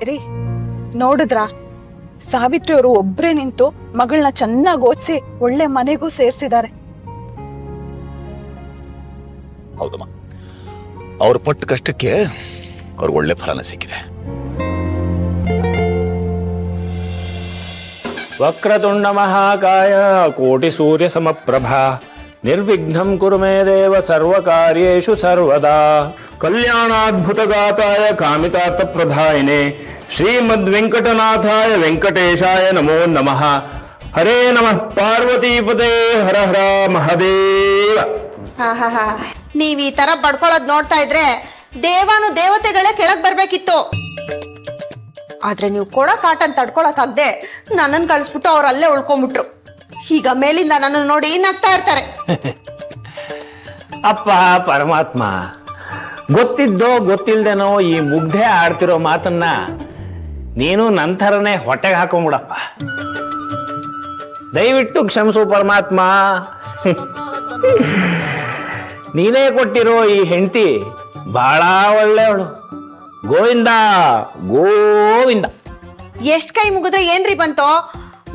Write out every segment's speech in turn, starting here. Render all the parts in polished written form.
ರೀ ನೋಡಿದ್ರ ಸಾವಿತ್ರಿ ಅವರು ಒಬ್ರೇ ನಿಂತು ಮಗಳನ್ನ ಚೆನ್ನಾಗಿ ಓದಿಸಿ ಒಳ್ಳೆ ಮನೆಗೂ ಸೇರ್ಸಿದ್ದಾರೆ. ಹೌದಮ್ಮ, ಅವ್ರ ಪಟ್ಟ ಕಷ್ಟಕ್ಕೆ ಅವ್ರಿಗೆ ಒಳ್ಳೆ ಫಲನ ಸಿಕ್ಕಿದೆ. ವಕ್ರತುಂಡ ಮಹಾಕಾಯ ಕೋಟಿ ಸೂರ್ಯ ಸಮಪ್ರಭಾ ನಿರ್ವಿಘ್ನಂ ಕುರು ಮೇ ದೇವ ಸರ್ವಕಾರ್ಯೇಷು ಸರ್ವದಾ ಕಲ್ಯಾಣಾದ್ಭುತಗಾತಾಯ ಕಾಮಿತಾರ್ಥ ಪ್ರದಾಯಿನೇ ಶ್ರೀಮದ್ ವೆಂಕಟನಾಥಾಯ ವೆಂಕಟೇಶಾಯ ನಮೋ ನಮಃ. ಹರೇ ನಮಃ ಪಾರ್ವತೀಪದೇ ಹರ ಹರ ಮಹದೇವ. ನೀವ್ ಈ ತರ ಬಡ್ಕೊಳ್ಳೋದ್ ನೋಡ್ತಾ ಇದ್ರೆ ದೇವಾನು ದೇವತೆಗಳೇ ಕೆಳಗ್ ಬರ್ಬೇಕಿತ್ತು. ಆದ್ರೆ ನೀವು ಕೊಡೋ ಕಾಟನ್ ತಡ್ಕೊಳಕ್ಕಾಗ್ದೆ ನನ್ನನ್ನು ಕಳಿಸ್ಬಿಟ್ಟು ಅವ್ರು ಅಲ್ಲೇ ಉಳ್ಕೊಂಡ್ಬಿಟ್ರು. ಈಗ ಮೇಲಿಂದ ನನ್ನನ್ನು ನೋಡಿ ನಗ್ತಾ ಇರ್ತಾರೆ. ಅಪ್ಪ ಪರಮಾತ್ಮ, ಗೊತ್ತಿದ್ದೋ ಗೊತ್ತಿಲ್ದೇನೋ ಈ ಮುಗ್ಧೆ ಆಡ್ತಿರೋ ಮಾತನ್ನ ನೀನು ನಂತರನೇ ಹೊಟ್ಟೆಗೆ ಹಾಕೊಂಡ್ಬಿಡಪ್ಪ. ದಯವಿಟ್ಟು ಕ್ಷಮಿಸು ಪರಮಾತ್ಮ. ನೀನೇ ಕೊಟ್ಟಿರೋ ಈ ಹೆಂಡತಿ ಬಹಳ ಒಳ್ಳೆಯವಳು. ಗೋವಿಂದ ಗೋವಿಂದ. ಎಷ್ಟ್ ಕೈ ಮುಗಿದ್ರೆ ಏನ್ರಿ ಬಂತು?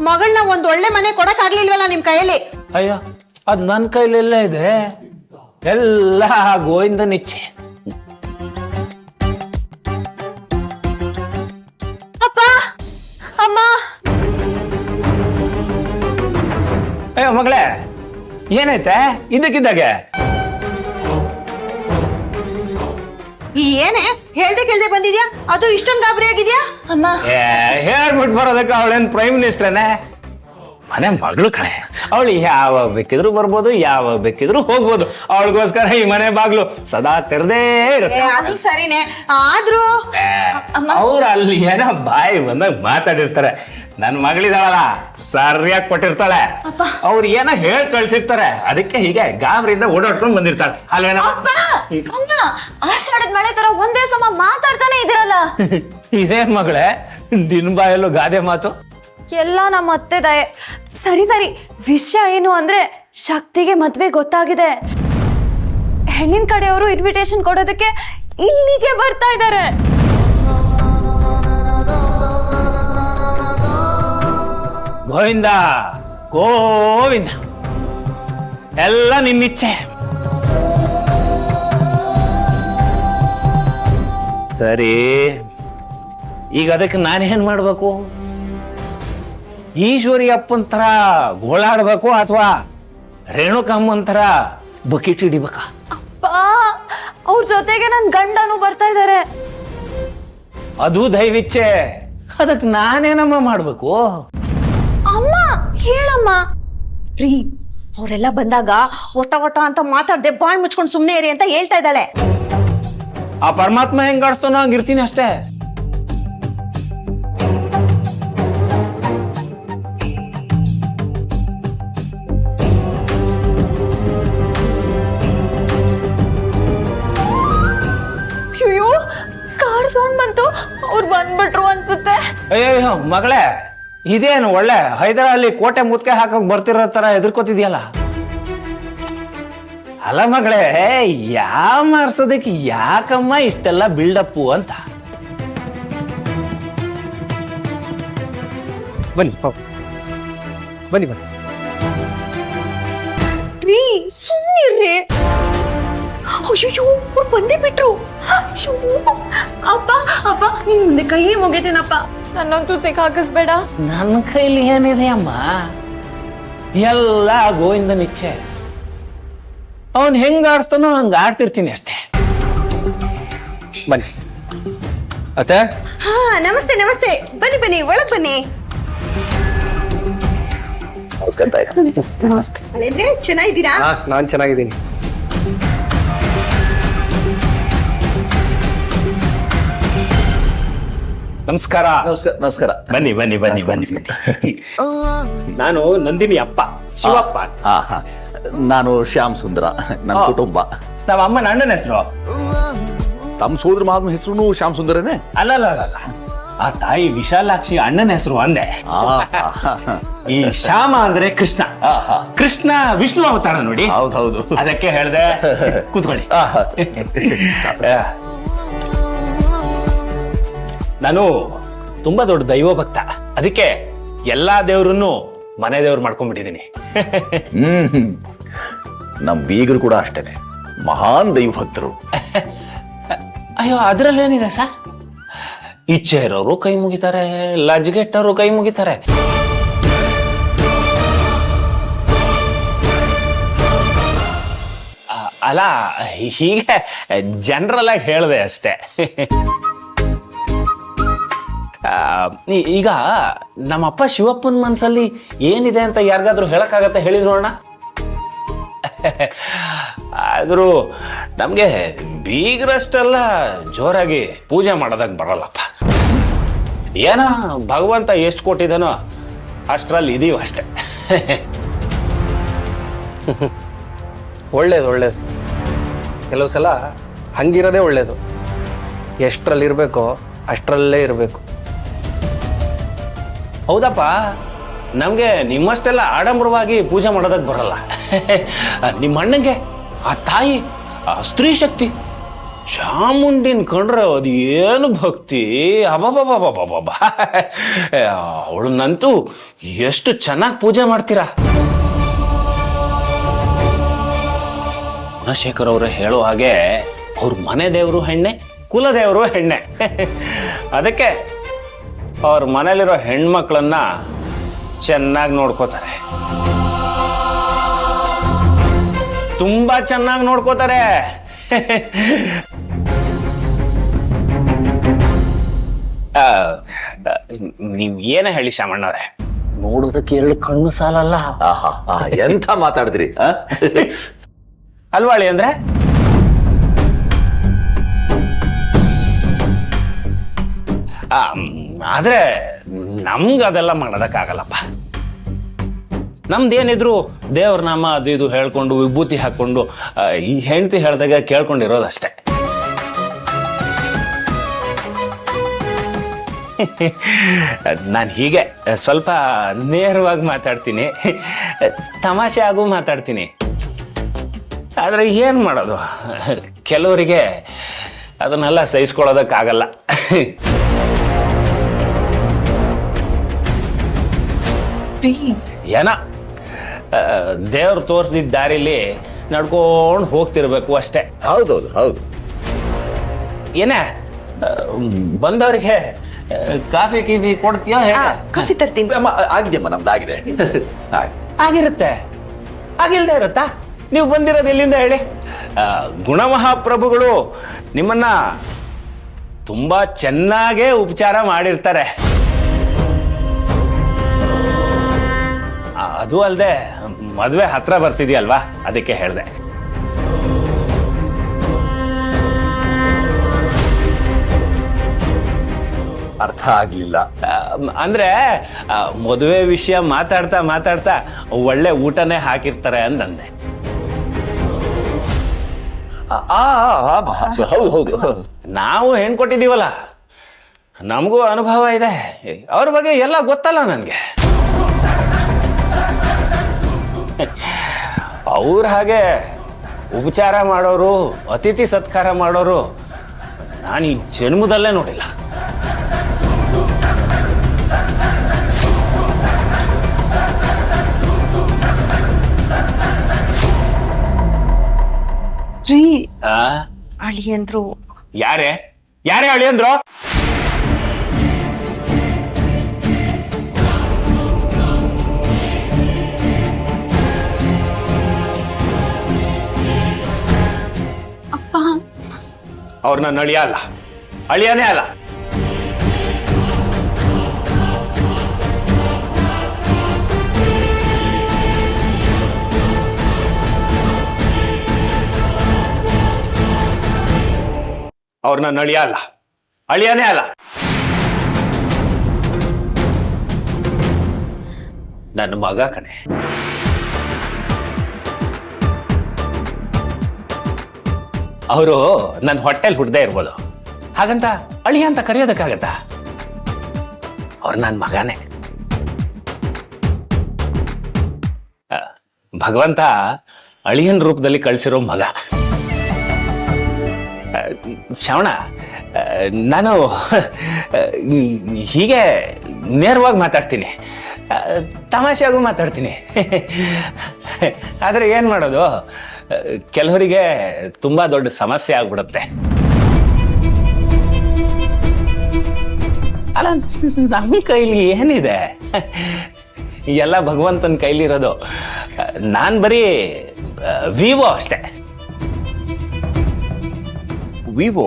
ಮಗಳನ್ನ ಒಂದ್ ಒಳ್ಳೆ ಮನೆ ಕೊಡಕ್ ಆಗ್ಲಿಲ್ವಲ್ಲ ನಿಮ್ ಕೈಯಲ್ಲಿ? ಅಯ್ಯೋ, ಅದ್ ನನ್ನ ಕೈಲೆಲ್ಲ ಇದೆ, ಎಲ್ಲ ಗೋವಿಂದನ ಇಚ್ಛೆ. ಅಪ್ಪ ಅಮ್ಮ. ಅಯ್ಯೋ ಮಗಳೇ, ಏನೈತೆ ಇದಕ್ಕಿದ್ದಾಗೆ? ಏನೇ ಹೇಳ್ದೆ ಕೇಳ್ದೆ ಬಂದಿದ್ಯಾ? ಅದು ಇಷ್ಟೊಂದು ಗಾಬರಿ ಆಗಿದ್ಯಾ? ಅಮ್ಮ ಹೇಳ್ಬಿಟ್ಟು ಬರೋದಕ್ಕೆ ಅವಳೇನ್ ಪ್ರೈಮ್ ಮಿನಿಸ್ಟರ್ನೇ? ಮನೆ ಮಗಳು ಕಣೆ, ಅವಳು ಯಾವಾಗ ಬೇಕಿದ್ರು ಬರ್ಬೋದು, ಯಾವಾಗ ಬೇಕಿದ್ರು ಹೋಗ್ಬೋದು. ಅವಳಿಗೋಸ್ಕರ ಈ ಮನೆ ಬಾಗ್ಲು ಸದಾ ತೆರೆದೇ ಇರುತ್ತೆ. ಅದು ಸರಿನೇ, ಆದ್ರೂ ಅವ್ರು ಅಲ್ಲಿ ಏನೋ ಬಾಯಿ ಬಂದಾಗ ಮಾತಾಡಿರ್ತಾರೆ. ನನ್ ಮಗಳಿದಾಳಲ್ಲ, ಸರಿಯಾಗಿ ಕೊಟ್ಟಿರ್ತಾಳೆ. ಅವ್ರು ಏನೋ ಹೇಳ್ ಕಳ್ಸಿರ್ತಾರೆ, ಅದಕ್ಕೆ ಹೀಗೆ ಗಾಬರಿಯಿಂದ ಓಡಾಡ್ಕೊಂಡ್ ಬಂದಿರ್ತಾಳೆ ಅಲ್ವೇನೋ? ಆಷಾಢದ ಮಳೆ ತರ ಒಂದೇ ಸಮ ಮಾತಾಡ್ತಾನೆ ಇದಿರಲ್ಲ. ಇದೇನ್ ಮಗಳೇ ದಿನ ಬಾಯಲ್ಲೂ ಗಾದೆ ಮಾತು? ಎಲ್ಲ ನಮ್ಮ ಅತ್ತೆ ದಯೆ. ಸರಿ ಸರಿ, ವಿಷಯ ಏನು ಅಂದ್ರೆ ಶಕ್ತಿಗೆ ಮದ್ವೆ ಗೊತ್ತಾಗಿದೆ. ಹೆಣ್ಣಿನ ಕಡೆಯವರು ಇನ್ವಿಟೇಷನ್ ಕೊಡೋದಕ್ಕೆ ಇಲ್ಲಿಗೆ ಬರ್ತಾ ಇದ್ದಾರೆ. ಗೋವಿಂದ ಗೋವಿಂದ, ಎಲ್ಲ ನಿನ್ನಿಚ್ಛೆ. ಸರಿ, ಈಗ ಅದಕ್ಕೆ ನಾನೇನ್ ಮಾಡ್ಬೇಕು? ಈಶ್ವರಿ ಅಪ್ಪನ ತರ ಗೋಳಾಡ್ಬೇಕು ಅಥವಾ ರೇಣುಕಮ್ಮನ ತರ ಬಕೆಟ್ ಹಿಡಿಬೇಕಾ? ಅಪ್ಪಾ, ಅವ್ರ ಜೊತೆಗೆ ನನ್ ಗಂಡನು ಬರ್ತಾ ಇದ್ದಾರೆ. ಅದು ದೈವಿಚ್ಛೆ, ಅದಕ್ಕೆ ನಾನೇನಮ್ಮ ಮಾಡ್ಬೇಕು? ಅಮ್ಮ ಹೇಳಮ್ಮ. ರೀ, ಅವರೆಲ್ಲ ಬಂದಾಗ ಒಟ ಒಟ ಅಂತ ಮಾತಾಡ್ದೆ ಬಾಯ್ ಮುಚ್ಕೊಂಡು ಸುಮ್ನೆ ಇರಿ ಅಂತ ಹೇಳ್ತಾ ಇದ್ದಾಳೆ. ಆ ಪರಮಾತ್ಮ ಹೆಂಗ್ ಆಡಿಸ್ತಾನೋ ಹಂಗಿರ್ತೀನಿ ಅಷ್ಟೇ. ಅಯ್ಯೋ, ಕಾರ್ ಸೌಂಡ್ ಬಂತು, ಅವ್ರು ಬಂದ್ಬಿಟ್ರು ಅನ್ಸುತ್ತೆ. ಅಯ್ಯೋ ಮಗಳೇ, ಇದೇನು ಒಳ್ಳೆ ಹೈದರಾಲಿ ಕೋಟೆ ಮುತ್ಕೆ ಹಾಕಕ್ ಬರ್ತಿರೋ ತರ ಎದುರ್ಕೋತಿದ್ಯಲ್ಲ. ಅಲ್ಲ ಮಗಳೇ, ಮಾರ್ಸೋದಕ್ಕೆ ಯಾಕಮ್ಮ ಇಷ್ಟೆಲ್ಲ ಬಿಲ್ಡಪ್ಪು ಅಂತ? ಬನ್ನಿ ಬನ್ನಿ ಬನ್ನಿ. ರೀ ಸುಮ್ಮನಿರ್ರಿ. ಅಯ್ಯೋ, ಅವ್ರು ಬಂದೇ ಬಿಟ್ರು. ಅಪ್ಪ ಅಪ್ಪ, ನಿನ್ ಮುಂದೆ ಕೈ ಮುಗಿತೀನಪ್ಪ, ನನ್ನಂತೂ ಸಿಕ್ಕಾಕಿಸ್ಬೇಡ. ನನ್ನ ಕೈಲಿ ಏನಿದೆ ಅಮ್ಮ? ಎಲ್ಲ ಗೋವಿಂದನ ಇಚ್ಛೆ. ಅವನ್ ಹೆಂಗ್ ಆಡಿಸ್ತಾನೋ ಹಂಗ ಆಡ್ತಿರ್ತೀನಿ ಅಷ್ಟೇ. ಬನ್ನಿ ಅತ್ತೆ. ಹಾ, ನಮಸ್ತೆ ನಮಸ್ತೆ. ಬನ್ನಿ ಬನ್ನಿ, ಒಳಗ್ ಬನ್ನಿ. ಅಳಿಯಂದ್ರೆ ಚೆನ್ನಾಗಿದ್ದೀರಾ? ನಾನ್ ಚೆನ್ನಾಗಿದ್ದೀನಿ. ನಮಸ್ಕಾರ. ನಮಸ್ಕಾರ. ಬನ್ನಿ ಬನ್ನಿ ಬನ್ನಿ ಬನ್ನಿ. ನಾನು ನಂದಿನಿ ಅಪ್ಪ, ಶಿವಪ್ಪ. ನಾನು ಶ್ಯಾಮ್ ಸುಂದರ, ನನ್ನ ಕುಟುಂಬ. ನಮ್ಮ ಅಮ್ಮನ ಅಣ್ಣನ ಹೆಸರು. ತಮ್ಮ ಸೋದರ ಮಾವನ ಹೆಸರು ಶ್ಯಾಮ್ ಸುಂದರನೇ? ಅಲ್ಲ, ಆ ತಾಯಿ ವಿಶಾಲಾಕ್ಷಿ ಅಣ್ಣನ ಹೆಸರು ಅಂದೆ. ಈ ಶ್ಯಾಮ ಅಂದ್ರೆ ಕೃಷ್ಣ. ಕೃಷ್ಣ ವಿಷ್ಣು ಅವತಾರ ನೋಡಿ. ಹೌದೌದು, ಅದಕ್ಕೆ ಹೇಳ್ದೆ. ಕೂತ್ಕೊಳ್ಳಿ. ನಾನು ತುಂಬಾ ದೊಡ್ಡ ದೈವ ಭಕ್ತ, ಅದಕ್ಕೆ ಎಲ್ಲಾ ದೇವ್ರನ್ನು ಮನೆ ದೇವ್ರು ಮಾಡ್ಕೊಂಡ್ಬಿಟ್ಟಿದ್ದೀನಿ. ನಮ್ಮ ಬೀಗರು ಕೂಡ ಅಷ್ಟೇನೆ, ಮಹಾನ್ ದೈವ ಭಕ್ತರು. ಅಯ್ಯೋ, ಅದ್ರಲ್ಲೇನಿದೆ ಸರ್? ಇಚ್ಛೆ ಇರೋರು ಕೈ ಮುಗಿತಾರೆ, ಲಜ್ಗೆಟ್ಟವರು ಕೈ ಮುಗಿತಾರೆ. ಅಲ್ಲ, ಹೀಗೆ ಜನರಲ್ ಆಗಿ ಹೇಳಿದೆ ಅಷ್ಟೇ. ಈಗ ನಮ್ಮಪ್ಪ ಶಿವಪ್ಪನ ಮನ್ಸಲ್ಲಿ ಏನಿದೆ ಅಂತ ಯಾರಿಗಾದ್ರೂ ಹೇಳಕ್ಕಾಗತ್ತೆ? ಹೇಳಿ ನೋಡೋಣ. ಆದ್ರೂ ನಮ್ಗೆ ಬೀಗ್ರಷ್ಟೆಲ್ಲ ಜೋರಾಗಿ ಪೂಜೆ ಮಾಡೋದಕ್ಕೆ ಬರಲ್ಲಪ್ಪ. ಏನೋ ಭಗವಂತ ಎಷ್ಟು ಕೊಟ್ಟಿದ್ದಾನೋ ಅಷ್ಟರಲ್ಲಿ ಇದೀವ ಅಷ್ಟೆ. ಒಳ್ಳೇದು. ಕೆಲವು ಸಲ ಹಂಗಿರೋದೇ ಒಳ್ಳೇದು. ಎಷ್ಟರಲ್ಲಿರಬೇಕೋ ಅಷ್ಟರಲ್ಲೇ ಇರಬೇಕು. ಹೌದಪ್ಪ, ನಮಗೆ ನಿಮ್ಮಷ್ಟೆಲ್ಲ ಆಡಂಬರವಾಗಿ ಪೂಜೆ ಮಾಡೋದಕ್ಕೆ ಬರಲ್ಲ. ನಿಮ್ಮ ಅಣ್ಣಂಗೆ ಆ ತಾಯಿ, ಆ ಸ್ತ್ರೀ ಶಕ್ತಿ ಚಾಮುಂಡಿನ ಕಂಡ್ರೆ ಅದು ಏನು ಭಕ್ತಿ! ಅಬಾಬಾಬಾಬಾಬಾಬಾ, ಅವಳನ್ನಂತೂ ಎಷ್ಟು ಚೆನ್ನಾಗಿ ಪೂಜೆ ಮಾಡ್ತೀರಾ. ಗುಣಶೇಖರ್ ಅವರು ಹೇಳೋ ಹಾಗೆ ಅವ್ರ ಮನೆ ದೇವರು ಹೆಣ್ಣೆ, ಕುಲದೇವರು ಹೆಣ್ಣೆ. ಅದಕ್ಕೆ ಅವ್ರ ಮನೇಲಿರೋ ಹೆಣ್ಮಕ್ಳನ್ನ ಚೆನ್ನಾಗಿ ನೋಡ್ಕೋತಾರೆ, ತುಂಬಾ ಚೆನ್ನಾಗಿ ನೋಡ್ಕೋತಾರೆ. ನೀವ್ ಏನ ಹೇಳಿ ಶಾಮಣ್ಣವ್ರೆ, ನೋಡೋದಕ್ಕೆ 2 ಕಣ್ಣು ಸಾಲಲ್ಲ. ಎಂಥ ಮಾತಾಡಿದ್ರಿ ಅಲ್ವಾಳಿ ಅಂದ್ರೆ? ಆದ್ರೆ ನಮ್ಗೆ ಅದೆಲ್ಲ ಮಾಡೋದಕ್ಕಾಗಲ್ಲಪ್ಪ. ನಮ್ದೇನಿದ್ರು ದೇವ್ರ ನಾಮ ಅದು ಇದು ಹೇಳ್ಕೊಂಡು ವಿಭೂತಿ ಹಾಕೊಂಡು ಈ ಹೆಂಡತಿ ಹೇಳ್ದಾಗ ಕೇಳ್ಕೊಂಡಿರೋದಷ್ಟೇ. ನಾನು ಹೀಗೆ ಸ್ವಲ್ಪ ನೇರವಾಗಿ ಮಾತಾಡ್ತೀನಿ, ತಮಾಷೆ ಆಗು ಮಾತಾಡ್ತೀನಿ. ಆದ್ರೆ ಏನ್ ಮಾಡೋದು, ಕೆಲವರಿಗೆ ಅದನ್ನೆಲ್ಲ ಸಹಿಸ್ಕೊಳ್ಳೋದಕ್ಕಾಗಲ್ಲ. ಏನ ದೇವ್ರು ತೋರಿಸಿದ ದಾರಿಲಿ ನಡ್ಕೊಂಡು ಹೋಗ್ತಿರ್ಬೇಕು ಅಷ್ಟೇ. ಹೌದು. ಏನೇ ಬಂದವ್ರಿಗೆ ಕಾಫಿ ಕೀಫಿ ಕೊಡ್ತೀಯ? ಕಾಫಿ ತರ್ತೀನಿ. ಆಗಿದೆಯಮ್ಮ, ನಮ್ದಾಗಿದೆ. ಆಗಿರುತ್ತೆ, ಆಗಿಲ್ದೇ ಇರುತ್ತಾ? ನೀವು ಬಂದಿರೋದು ಎಲ್ಲಿಂದ ಹೇಳಿ? ಗುಣಮಹಾಪ್ರಭುಗಳು ನಿಮ್ಮನ್ನ ತುಂಬಾ ಚೆನ್ನಾಗೇ ಉಪಚಾರ ಮಾಡಿರ್ತಾರೆ. ಅದು ಅಲ್ಲದೆ ಮದುವೆ ಹತ್ರ ಬರ್ತಿದ್ಯಲ್ವಾ, ಅದಕ್ಕೆ ಹೇಳಿದೆ. ಅರ್ಥ ಆಗ್ಲಿಲ್ಲ. ಅಂದ್ರೆ ಮದುವೆ ವಿಷಯ ಮಾತಾಡ್ತಾ ಒಳ್ಳೆ ಊಟನೇ ಹಾಕಿರ್ತಾರೆ ಅಂದಂದೆ. ಹೌದು. ನಾವು ಹೆಣ್ ಕೊಟ್ಟಿದ್ದೀವಲ್ಲ, ನಮಗೂ ಅನುಭವ ಇದೆ, ಅವ್ರ ಬಗ್ಗೆ ಎಲ್ಲ ಗೊತ್ತಲ್ಲ ನನಗೆ. ಅವ್ರ ಹಾಗೆ ಉಪಚಾರ ಮಾಡೋರು, ಅತಿಥಿ ಸತ್ಕಾರ ಮಾಡೋರು ನಾನು ಈ ಜನ್ಮದಲ್ಲೇ ನೋಡಿಲ್ಲ. ಅಳಿಯಂದ್ರು ಯಾರೇ ಅಳಿಯಂದ್ರು? ಅಪ್ಪ, ಅವ್ರು ನನ್ನ ಅಳಿಯ ಅಲ್ಲ, ಅಳಿಯನೇ ಅಲ್ಲ. ಅವ್ರು ನನ್ನ ಅಳಿಯ ಅಲ್ಲ, ಅಳಿಯನೇ ಅಲ್ಲ. ನನ್ನ ಮಗ ಕಣೆ. ಅವರು ನನ್ನ ಹೊಟ್ಟೆಲ್ ಹುಡ್ದೇ ಇರ್ಬೋದು, ಹಾಗಂತ ಅಳಿಯ ಅಂತ ಕರೆಯೋದಕ್ಕಾಗತ್ತ? ಅವ್ರು ನನ್ನ ಮಗನೇ. ಭಗವಂತ ಅಳಿಯನ್ ರೂಪದಲ್ಲಿ ಕಳಿಸಿರೋ ಮಗ. ಶ್ರವಣ, ನಾನು ಹೀಗೆ ನೇರವಾಗಿ ಮಾತಾಡ್ತೀನಿ, ತಮಾಷೆಯಾಗೂ ಮಾತಾಡ್ತೀನಿ. ಆದರೆ ಏನು ಮಾಡೋದು, ಕೆಲವರಿಗೆ ತುಂಬ ದೊಡ್ಡ ಸಮಸ್ಯೆ ಆಗ್ಬಿಡುತ್ತೆ. ಅಲ್ಲ, ನಮ್ಮ ಕೈಲಿ ಏನಿದೆ, ಎಲ್ಲ ಭಗವಂತನ ಕೈಲಿರೋದು. ನಾನು ಬರೀ ವಿವೋ ಅಷ್ಟೇ. ವಿವೋ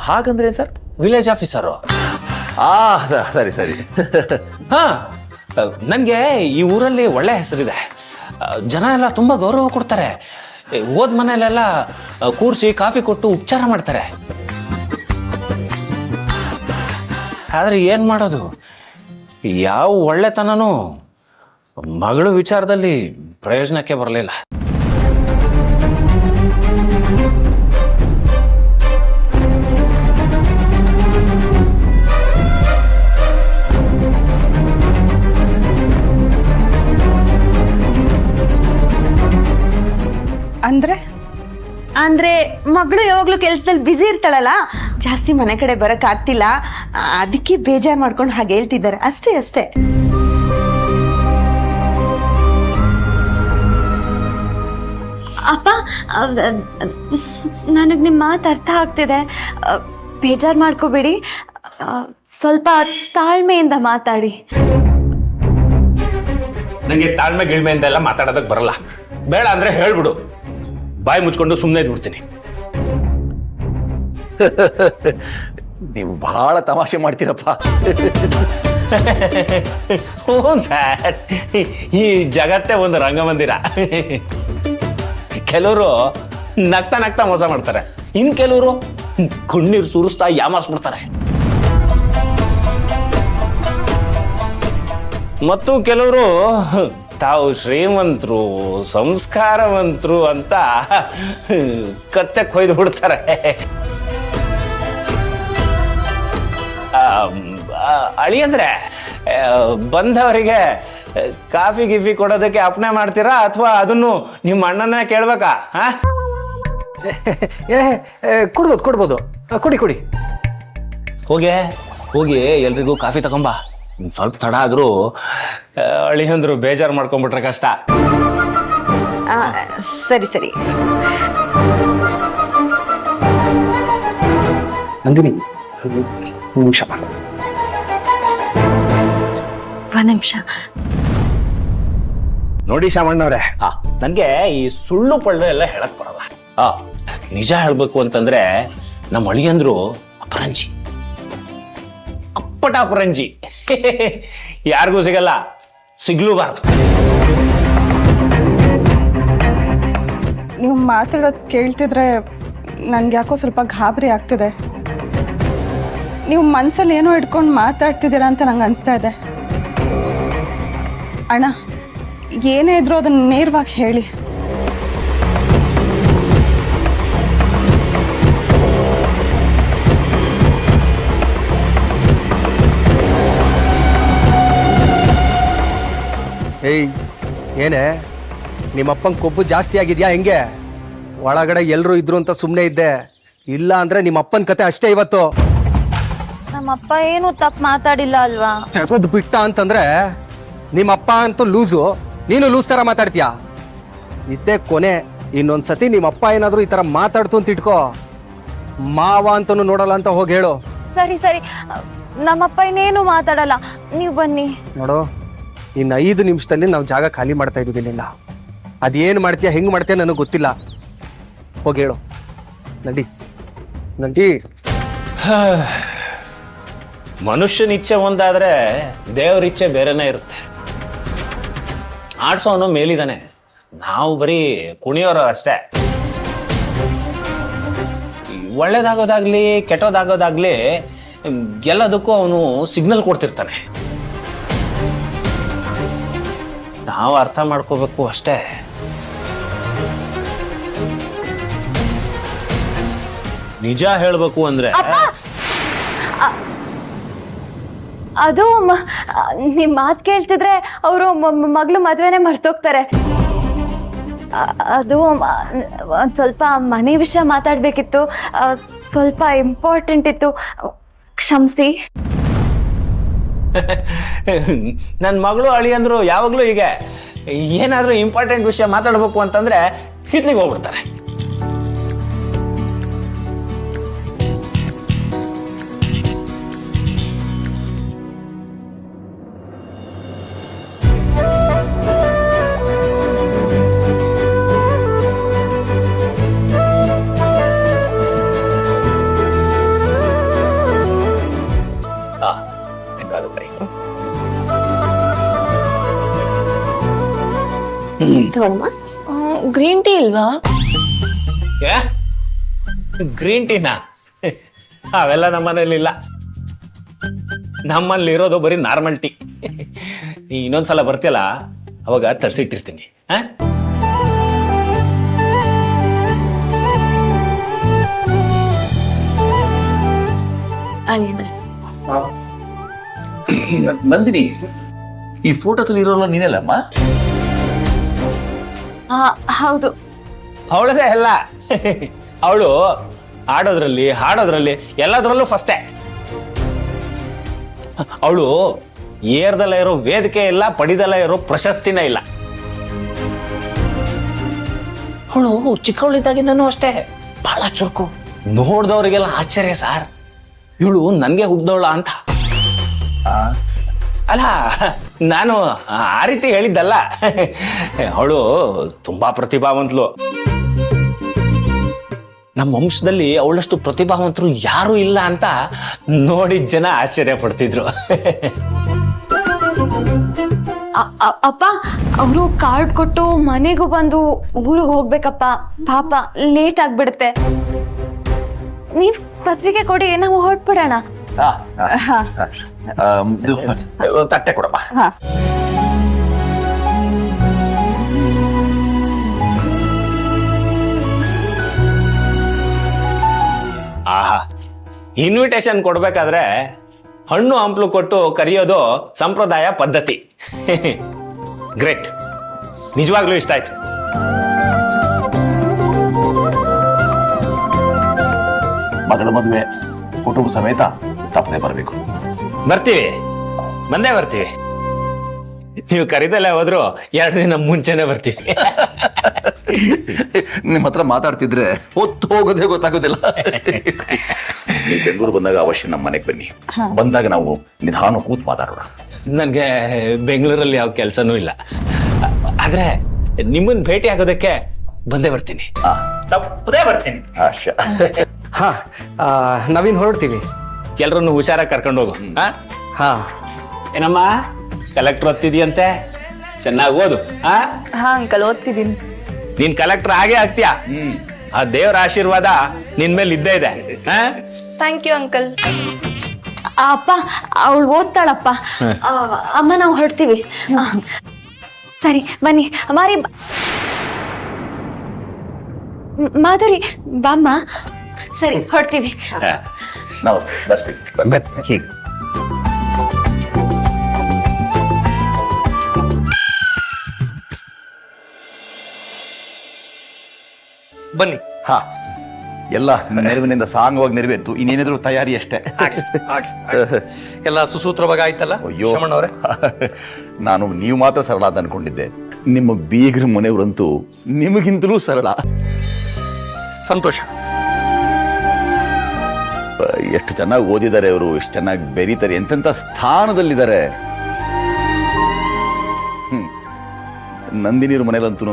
ಹಾಗಂದ್ರೆ ಸರ್? Village officer. ಸರಿ ಸರಿ. ಹಾ, ನನಗೆ ಈ ಊರಲ್ಲಿ ಒಳ್ಳೆ ಹೆಸರಿದೆ. ಜನ ಎಲ್ಲ ತುಂಬ ಗೌರವ ಕೊಡ್ತಾರೆ. ಹೋದ ಮನೆಯಲ್ಲೆಲ್ಲ ಕೂರಿಸಿ ಕಾಫಿ ಕೊಟ್ಟು ಉಪಚಾರ ಮಾಡ್ತಾರೆ. ಆದರೆ ಏನು ಮಾಡೋದು, ಯಾವ ಒಳ್ಳೆತನನೂ ಮಗಳು ವಿಚಾರದಲ್ಲಿ ಪ್ರಯೋಜನಕ್ಕೆ ಬರಲಿಲ್ಲ. ಅಂದ್ರೆ ಮಗಳು ಯಾವಾಗ್ಲೂ ಕೆಲ್ಸದಲ್ಲಿ ಬ್ಯುಸಿ ಇರ್ತಾಳಲ್ಲ, ಜಾಸ್ತಿ ಮನೆ ಕಡೆ ಬರಕ್ ಆಗ್ತಿಲ್ಲ, ಅದಕ್ಕೆ ಬೇಜಾರ್ ಮಾಡ್ಕೊಂಡು ಹಾಗೆ ಹೇಳ್ತಿದ್ದಾರೆ ಅಷ್ಟೇ ಅಷ್ಟೇ. ಅಪ್ಪ, ನನಗೆ ನಿಮ್ಮ ಮಾತು ಅರ್ಥ ಆಗ್ತಿದೆ. ಬೇಜಾರು ಮಾಡ್ಕೋಬೇಡಿ, ಸ್ವಲ್ಪ ತಾಳ್ಮೆಯಿಂದ ಮಾತಾಡಿ. ನನಗೆ ತಾಳ್ಮೆ ಗಿಳ್ಮೆಯಿಂದ ಎಲ್ಲ ಮಾತಾಡೋದಕ್ಕೆ ಬರಲ್ಲ. ಬೇಡ ಅಂದ್ರೆ ಹೇಳ್ಬಿಡು, ಬಾಯಿ ಮುಚ್ಕೊಂಡು ಸುಮ್ಮನೆ ಇದ್ಬಿಡ್ತೀನಿ. ನೀವು ಬಹಳ ತಮಾಷೆ ಮಾಡ್ತೀರಪ್ಪ. ಹ್ಞೂ ಸರ್, ಈ ಜಗತ್ತೇ ಒಂದು ರಂಗಮಂದಿರ. ಕೆಲವರು ನಗ್ತಾ ನಗ್ತಾ ಮೋಸ ಮಾಡ್ತಾರೆ, ಇನ್ನು ಕೆಲವರು ಕಣ್ಣೀರು ಸುರಿಸ್ತಾ ಯಾಮಾರಿಸ್ಬಿಡ್ತಾರೆ. ಮತ್ತು ಕೆಲವರು ತಾವು ಶ್ರೀಮಂತರು, ಸಂಸ್ಕಾರವಂತರು ಅಂತ ಕತ್ತೆ ಕೊಯ್ದು ಬಿಡ್ತಾರೆ. ಅಳಿ ಅಂದ್ರೆ ಬಂದವರಿಗೆ ಕಾಫಿ ಗಿಫಿ ಕೊಡೋದಕ್ಕೆ ಅಪ್ಪಣೆ ಮಾಡ್ತೀರಾ, ಅಥವಾ ಅದನ್ನು ನಿಮ್ಮ ಅಣ್ಣನ ಕೇಳ್ಬೇಕಾ? ಕೊಡ್ಬೋದು, ಕೊಡಿ. ಹೋಗಿ ಎಲ್ರಿಗೂ ಕಾಫಿ ತಗೊಂಬ. ಸ್ವಲ್ಪ ತಡ ಆದ್ರೂ ಅಳಿಯಂದ್ರು ಬೇಜಾರು ಮಾಡ್ಕೊಂಡ್ಬಿಟ್ರೆ ಕಷ್ಟ. ಸರಿ ಸರಿ. ನಂದಿನಿ, ನಿಮಿಷ. ಒಂದು ನಿಮಿಷ ನೋಡಿ ಶಾಮಣ್ಣವ್ರೆ, ನನಗೆ ಈ ಸುಳ್ಳು ಪಳ್ಳು ಎಲ್ಲ ಹೇಳಕ್ ಬರಲ್ಲ. ನಿಜ ಹೇಳ್ಬೇಕು ಅಂತಂದ್ರೆ ನಮ್ಮ ಅಳಿಯಂದ್ರು ಅಪರಂಜಿ, ಅಪ್ಪಟ ಅಪರಂಜಿ. ಯಾರಿಗೂ ಸಿಗಲ್ಲ, ಸಿಗ್ಲೂಬಾರ್ದು. ನೀವು ಮಾತಾಡೋದು ಕೇಳ್ತಿದ್ರೆ ನನ್ಗೆ ಯಾಕೋ ಸ್ವಲ್ಪ ಗಾಬರಿ ಆಗ್ತಿದೆ. ನೀವು ಮನಸ್ಸಲ್ಲಿ ಏನೋ ಇಟ್ಕೊಂಡು ಮಾತಾಡ್ತಿದ್ದೀರಾ ಅಂತ ನಂಗೆ ಅನಿಸ್ತಾ ಇದೆ. ಅಣ್ಣ, ಏನೇ ಇದ್ರೂ ಅದನ್ನು ನೇರವಾಗಿ ಹೇಳಿ. ಏಯ್, ಏನೇ ನಿಮ್ಮಪ್ಪನ ಕೊಬ್ಬು ಜಾಸ್ತಿ ಆಗಿದ್ಯಾ ಹೆಂಗೆ? ಒಳಗಡೆ ಎಲ್ಲರೂ ಇದ್ರು ಅಂತ ಸುಮ್ಮನೆ ಇದ್ದೆ, ಇಲ್ಲ ಅಂದ್ರೆ ನಿಮ್ಮಪ್ಪನ ಕತೆ ಅಷ್ಟೇ ಇವತ್ತು. ನಮ್ಮಪ್ಪ ಏನು ತಪ್ಪು ಮಾತಾಡಿಲ್ಲ ಅಲ್ವಾ? ಅದು ಬಿಟ್ಟ ಅಂತಂದ್ರೆ ನಿಮ್ಮಪ್ಪ ಅಂತೂ ಲೂಸು, ನೀನು ಲೂಸ್ ಥರ ಮಾತಾಡ್ತೀಯಾ? ಇದ್ದೇ ಕೊನೆ. ಇನ್ನೊಂದ್ಸತಿ ನಿಮ್ಮಪ್ಪ ಏನಾದರೂ ಈ ಥರ ಮಾತಾಡ್ತು ಅಂತ ಇಟ್ಕೋ, ಮಾವ ಅಂತನೂ ನೋಡಲ್ಲ ಅಂತ ಹೋಗಿ ಹೇಳು. ಸರಿ ಸರಿ, ನಮ್ಮಪ್ಪ ಇನ್ನೇನು ಮಾತಾಡಲ್ಲ, ನೀವು ಬನ್ನಿ. ನೋಡು, ಇನ್ನು 5 ನಿಮಿಷದಲ್ಲಿ ನಾವು ಜಾಗ ಖಾಲಿ ಮಾಡ್ತಾ ಇದ್ದೀವಿ. ನಿನ್ನ ಅದೇನು ಮಾಡ್ತೀಯಾ, ಹೆಂಗೆ ಮಾಡ್ತೀಯ ನನಗೆ ಗೊತ್ತಿಲ್ಲ. ಹೋಗಿ ಹೇಳು. ನಡಿ. ಮನುಷ್ಯನ ಇಚ್ಛೆ ಒಂದಾದ್ರೆ ದೇವ್ರ ಇಚ್ಛೆ ಬೇರೆನೇ ಇರುತ್ತೆ. ಆಡ್ಸೋನು ಮೇಲಿದ್ದಾನೆ, ನಾವು ಬರೀ ಕುಣಿಯೋರು ಅಷ್ಟೇ. ಒಳ್ಳೇದಾಗೋದಾಗ್ಲಿ ಕೆಟ್ಟೋದಾಗೋದಾಗ್ಲಿ ಎಲ್ಲದಕ್ಕೂ ಅವನು ಸಿಗ್ನಲ್ ಕೊಡ್ತಿರ್ತಾನೆ. ನಾವು ಅರ್ಥ ಮಾಡ್ಕೋಬೇಕು ಅಷ್ಟೇ. ನಿಜ ಹೇಳ್ಬೇಕು ಅಂದ್ರೆ ಅದು ನಿಮ್ ಮಾತು ಕೇಳ್ತಿದ್ರೆ ಅವರು ಮಗಳು ಮದ್ವೆನೆ ಮರ್ತೋಗ್ತಾರೆ. ಅದು ಒಂದು ಸ್ವಲ್ಪ ಮನೆ ವಿಷಯ ಮಾತಾಡಬೇಕಿತ್ತು, ಸ್ವಲ್ಪ ಇಂಪಾರ್ಟೆಂಟ್ ಇತ್ತು, ಕ್ಷಮಿಸಿ. ನನ್ನ ಮಗಳು ಅಳಿಯಂದ್ರು ಯಾವಾಗಲೂ ಹೀಗೆ ಏನಾದರೂ ಇಂಪಾರ್ಟೆಂಟ್ ವಿಷಯ ಮಾತಾಡಬೇಕು ಅಂತಂದ್ರೆ ಹಿತ್ಲಿಗೆ ಹೋಗ್ಬಿಡ್ತಾರೆ. ಹೆಂಗಾದ್ರು ಬರೀ. ಗ್ರೀನ್ ಟೀ ಇಲ್ವಾ? ಗ್ರೀನ್ ಟೀನಾ? ಅವೆಲ್ಲ ನಮ್ಮನೇಲಿ ಇಲ್ಲ. ನಮ್ಮಲ್ಲಿ ಇರೋದು ಬರೀ ನಾರ್ಮಲ್ ಟೀ. ನೀ ಇನ್ನೊಂದ್ಸಲ ಬರ್ತಿಯಲ್ಲ ಅವಾಗ ತರಿಸಿಟ್ಟಿರ್ತೀನಿ. ನಂದಿನಿ, ಈ ಫೋಟೋದಲ್ಲಿ ಇರೋಲ್ಲ ನೀನೆಲ್ಲಮ್ಮ? ಹೌದು. ಅವಳದೇ ಅಲ್ಲ, ಅವಳು ಆಡೋದ್ರಲ್ಲಿ ಹಾಡೋದ್ರಲ್ಲಿ ಎಲ್ಲದರಲ್ಲೂ ಫಸ್ಟೇ. ಅವಳು ಏರ್ದಲ್ಲ ಇರೋ ವೇದಿಕೆ ಇಲ್ಲ, ಪಡಿದಲ್ಲ ಇರೋ ಪ್ರಶಸ್ತಿನೇ ಇಲ್ಲ. ಅವಳು ಚಿಕ್ಕವಳಿದ್ದಾಗಿಂದನೂ ಅಷ್ಟೇ ಬಹಳ ಚುರುಕು. ನೋಡ್ದವ್ರಿಗೆಲ್ಲ ಆಶ್ಚರ್ಯ ಸಾರ್, ಇವಳು ನನ್ಗೆ ಹುಡ್ದವಳ ಅಂತ. ಅಲ್ಲ, ನಾನು ಆ ರೀತಿ ಹೇಳಿದ್ದಲ್ಲ. ಅವಳು ತುಂಬಾ ಪ್ರತಿಭಾವಂತಲು. ನಮ್ಮ ವಂಶದಲ್ಲಿ ಅವಳಷ್ಟು ಪ್ರತಿಭಾವಂತರು ಯಾರು ಇಲ್ಲ ಅಂತ ನೋಡಿದ ಜನ ಆಶ್ಚರ್ಯ ಪಡ್ತಿದ್ರು. ಅಪ್ಪ, ಅವರು ಕಾರ್ಡ್ ಕೊಟ್ಟು ಮನೆಗೂ ಬಂದು ಊರಿಗೆ ಹೋಗ್ಬೇಕಪ್ಪ. ಪಾಪ ಲೇಟ್ ಆಗ್ಬಿಡುತ್ತೆ. ನೀವ್ ಪತ್ರಿಕೆ ಕೊಡಿ, ನಾವು ಹೊರಟ್ಬಿಡೋಣ. ತಟ್ಟೆ ಕೊಡಮ್ಮ. ಆಹಾ, ಇನ್ವಿಟೇಷನ್ ಕೊಡ್ಬೇಕಾದ್ರೆ ಹಣ್ಣು ಹಂಪ್ಲು ಕೊಟ್ಟು ಕರೆಯೋದು ಸಂಪ್ರದಾಯ ಪದ್ಧತಿ. ಗ್ರೇಟ್, ನಿಜವಾಗ್ಲೂ ಇಷ್ಟ ಆಯ್ತು. ಮಗಳ ಮದುವೆ ಕುಟುಂಬ ಸಮೇತ ತಪ್ಪದೆ ಬರಬೇಕು. ಬರ್ತೀವಿ, ಬಂದೇ ಬರ್ತೀವಿ. ನೀವು ಕರೀದಲ್ಲೇ ಹೋದ್ರು 2 ದಿನ ಮುಂಚೆನೆ ಬರ್ತೀವಿ. ನಿಮ್ಮ ಹತ್ರ ಮಾತಾಡ್ತಿದ್ರೆ ಹೊತ್ತು ಹೋಗೋದೇ ಗೊತ್ತಾಗೋದಿಲ್ಲ. ಬೆಂಗಳೂರು ಬಂದಾಗ ಅವಶ್ಯ ನಮ್ಮ ಮನೆಗೆ ಬನ್ನಿ. ಬಂದಾಗ ನಾವು ನಿಧಾನ ಕೂತ್ ಮಾತಾಡೋಣ. ನನಗೆ ಬೆಂಗಳೂರಲ್ಲಿ ಯಾವ ಕೆಲಸನೂ ಇಲ್ಲ, ಆದ್ರೆ ನಿಮ್ಮನ್ನ ಭೇಟಿ ಆಗೋದಕ್ಕೆ ಬಂದೇ ಬರ್ತೀನಿ. ತಪ್ಪದೇ ಬರ್ತೀನಿ. ಆಶಾ. ಹಾ, ನವೀನ್ ಹೊರಡ್ತೀವಿ. ಎಲ್ರನ್ನು ಹುಷಾರಾಗಿ ಕರ್ಕೊಂಡು ಹೋಗು. ಹಾ, ಏನಮ್ಮ ಕಲೆಕ್ಟರ್ ಓದ್ತಿದ್ಯಂತೆ, ಚೆನ್ನಾಗಿ ಓದು. ಹಾ ಅಂಕಲ್, ಓದ್ತಿದ್ದೀನಿ. ನೀನ್ ಕಲೆಕ್ಟರ್ ಆಗೇ ಆಗ್ತೀಯ. ಆ ದೇವರ ಆಶೀರ್ವಾದ ನಿನ್ ಮೇಲೆ ಇದ್ದೇ ಇದೆ. Thank you uncle. ಅಪ್ಪ, ಅವಳು ಓದ್ತಾಳಪ್ಪ. ಅಮ್ಮ, ನಾವು ಹೊರಡ್ತೀವಿ. ಸರಿ ಬನ್ನಿ. ಮಾಧುರಿ ಬಾಮ್ಮ. ಸರಿ, ಹೊರಡ್ತೀವಿ. ನಮಸ್ತೆ. ಬರ್ತೀವಿ. ಹೀಗೆ ಬನ್ನಿ. ಹಾ, ಎಲ್ಲ ನೆರವಿನಿಂದ ಸಾಂಗವಾಗಿ ನೆರವೇರ್ತು. ಇನ್ನೇನಿದ್ರು ತಯಾರಿ ಅಷ್ಟೇ. ಎಲ್ಲ ಸುಸೂತ್ರವಾಗಿ ಆಯ್ತಲ್ಲ? ಅಯ್ಯೋ, ಶಮಣ್ಣವ್ರೆ, ನಾನು ನೀವು ಮಾತ್ರ ಸರಳ ಅಂತ ಅನ್ಕೊಂಡಿದ್ದೆ. ನಿಮ್ಮ ಬೀಗರ ಮನೆಯವರಂತೂ ನಿಮಗಿಂತಲೂ ಸರಳ. ಸಂತೋಷ. ಎಷ್ಟು ಚೆನ್ನಾಗಿ ಓದಿದ್ದಾರೆ ಅವರು, ಎಷ್ಟು ಚೆನ್ನಾಗಿ ಬೆರೀತಾರೆ, ಎಂತೆಂಥ ಸ್ಥಾನದಲ್ಲಿದ್ದಾರೆ. ನಂದಿನಿಯರ ಮನೇಲಂತೂ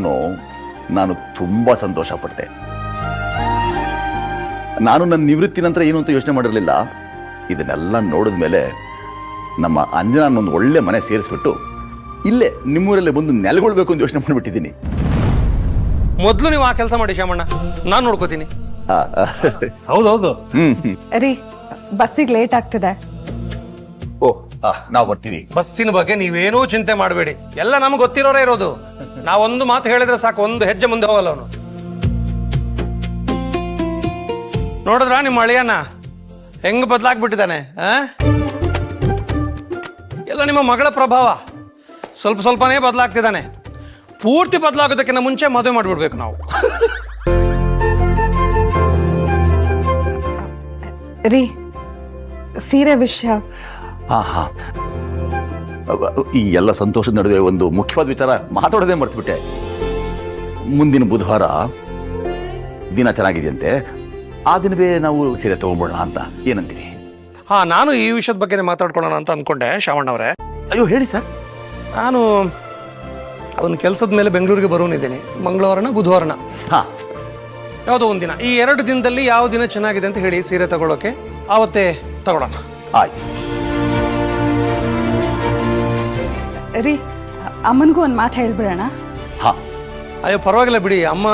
ನಾನು ತುಂಬಾ ಸಂತೋಷ ಪಟ್ಟೆ. ನಾನು ನನ್ನ ನಿವೃತ್ತಿ ನಂತರ ಏನು ಅಂತ ಯೋಚನೆ ಮಾಡಿರಲಿಲ್ಲ. ಇದನ್ನೆಲ್ಲ ನೋಡಿದ ಮೇಲೆ ನಮ್ಮ ಅಂಜನಾನೊಂದು ಒಳ್ಳೆ ಮನೆ ಸೇರಿಸ್ಬಿಟ್ಟು ಇಲ್ಲೇ ನಿಮ್ಮೂರಲ್ಲೇ ಬಂದು ನೆಲೆಗೊಳ್ಬೇಕು ಅಂತ ಯೋಚನೆ ಮಾಡಿಬಿಟ್ಟಿದ್ದೀನಿ. ಮೊದಲು ನೀವು ಆ ಕೆಲಸ ಮಾಡಿ ಶಾಮಣ್ಣ, ನಾನು ನೋಡ್ಕೋತೀನಿ. ಹೌದೌದು. ರೀ, ಬಸ್ಸಿಗೆ ಲೇಟ್ ಆಗ್ತಿದೆ. ಓ, ನಾವು ಬರ್ತೀವಿ. ಬಸ್ಸಿನ ಬಗ್ಗೆ ನೀವೇನೂ ಚಿಂತೆ ಮಾಡಬೇಡಿ, ಎಲ್ಲ ನಮ್ಗೆ ಗೊತ್ತಿರೋರೇ ಇರೋದು. ನಾವೊಂದು ಮಾತು ಹೇಳಿದ್ರೆ ಸಾಕು, ಒಂದು ಹೆಜ್ಜೆ ಮುಂದೆ ಹೋಗಲ್ಲ ಅವನು. ನೋಡಿದ್ರ ನಿಮ್ಮ ಅಳಿಯನ್ನ ಹೆಂಗ್ ಬದಲಾಗ್ಬಿಟ್ಟಿದ್ದಾನೆ? ಎಲ್ಲ ನಿಮ್ಮ ಮಗಳ ಪ್ರಭಾವ. ಸ್ವಲ್ಪನೇ ಬದಲಾಗ್ತಿದ್ದಾನೆ. ಪೂರ್ತಿ ಬದಲಾಗೋದಕ್ಕಿಂತ ಮುಂಚೆ ಮದುವೆ ಮಾಡಿಬಿಡ್ಬೇಕು ನಾವು. ರೀ ಸೀರೆ ವಿಷಯ ಹಾಂ ಹಾಂ, ಈ ಎಲ್ಲ ಸಂತೋಷದ ನಡುವೆ ಒಂದು ಮುಖ್ಯವಾದ ವಿಚಾರ ಮಾತಾಡೋದೇ ಮರ್ತ್ಬಿಟ್ಟೆ. ಮುಂದಿನ ಬುಧವಾರ ದಿನ ಚೆನ್ನಾಗಿದೆಯಂತೆ, ಆ ದಿನವೇ ನಾವು ಸೀರೆ ತಗೊಂಡ್ಬಿಡೋಣ ಅಂತ, ಏನಂತೀರಿ? ಹಾಂ, ನಾನು ಈ ವಿಷಯದ ಬಗ್ಗೆನೇ ಮಾತಾಡ್ಕೊಳ್ಳೋಣ ಅಂತ ಅಂದ್ಕೊಂಡೆ ಶ್ರಾವಣ್ಣವರೇ. ಅಯ್ಯೋ ಹೇಳಿ ಸರ್. ನಾನು ಒಂದು ಕೆಲಸದ ಮೇಲೆ ಬೆಂಗಳೂರಿಗೆ ಬರೋನಿದ್ದೀನಿ, ಮಂಗಳವಾರನ ಬುಧವಾರನ ಹಾಂ, ಯಾವುದೋ ಒಂದು ದಿನ. ಈ 2 ದಿನದಲ್ಲಿ ಯಾವ ದಿನ ಚೆನ್ನಾಗಿದೆ ಅಂತ ಹೇಳಿ ಸೀರೆ ತಗೊಳ್ಳೋಕೆ, ಆವತ್ತೇ ತಗೊಳ್ಳೋಣ. ಆಯ್ತು. ರೀ ಅಮ್ಮನಿಗೂ ಒಂದು ಮಾತು ಹೇಳ್ಬಿಡೋಣ. ಹಾಂ, ಅಯ್ಯೋ ಪರವಾಗಿಲ್ಲ ಬಿಡಿ, ಅಮ್ಮ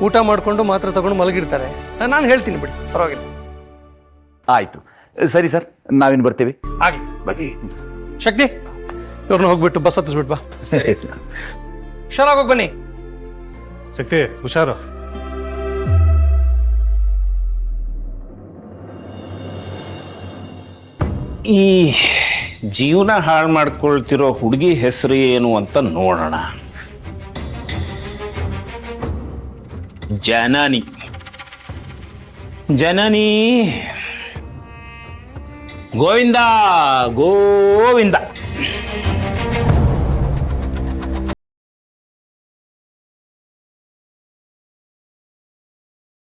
ಊಟ ಮಾಡಿಕೊಂಡು ಮಾತ್ರ ತಗೊಂಡು ಮಲಗಿರ್ತಾರೆ, ನಾನು ಹೇಳ್ತೀನಿ ಬಿಡಿ, ಪರವಾಗಿಲ್ಲ. ಆಯಿತು, ಸರಿ ಸರ್, ನಾವೇನು ಬರ್ತೀವಿ. ಆಗಲಿ ಬನ್ನಿ. ಶಕ್ತಿ, ಇವ್ರನ್ನ ಹೋಗ್ಬಿಟ್ಟು ಬಸ್ ಹತ್ತಿಸ್ಬಿಟ್ಟು ಬಾ. ಸರಿ. ಹುಷಾರಾಗೋಗಿ ಬನ್ನಿ. ಶಕ್ತಿ ಹುಷಾರು. ಈ ಜೀವನ ಹಾಳು ಮಾಡ್ಕೊಳ್ತಿರೋ ಹುಡುಗಿ ಹೆಸರು ಏನು ಅಂತ ನೋಡೋಣ. ಜನನಿ. ಜನನಿ ಗೋವಿಂದ ಗೋವಿಂದ.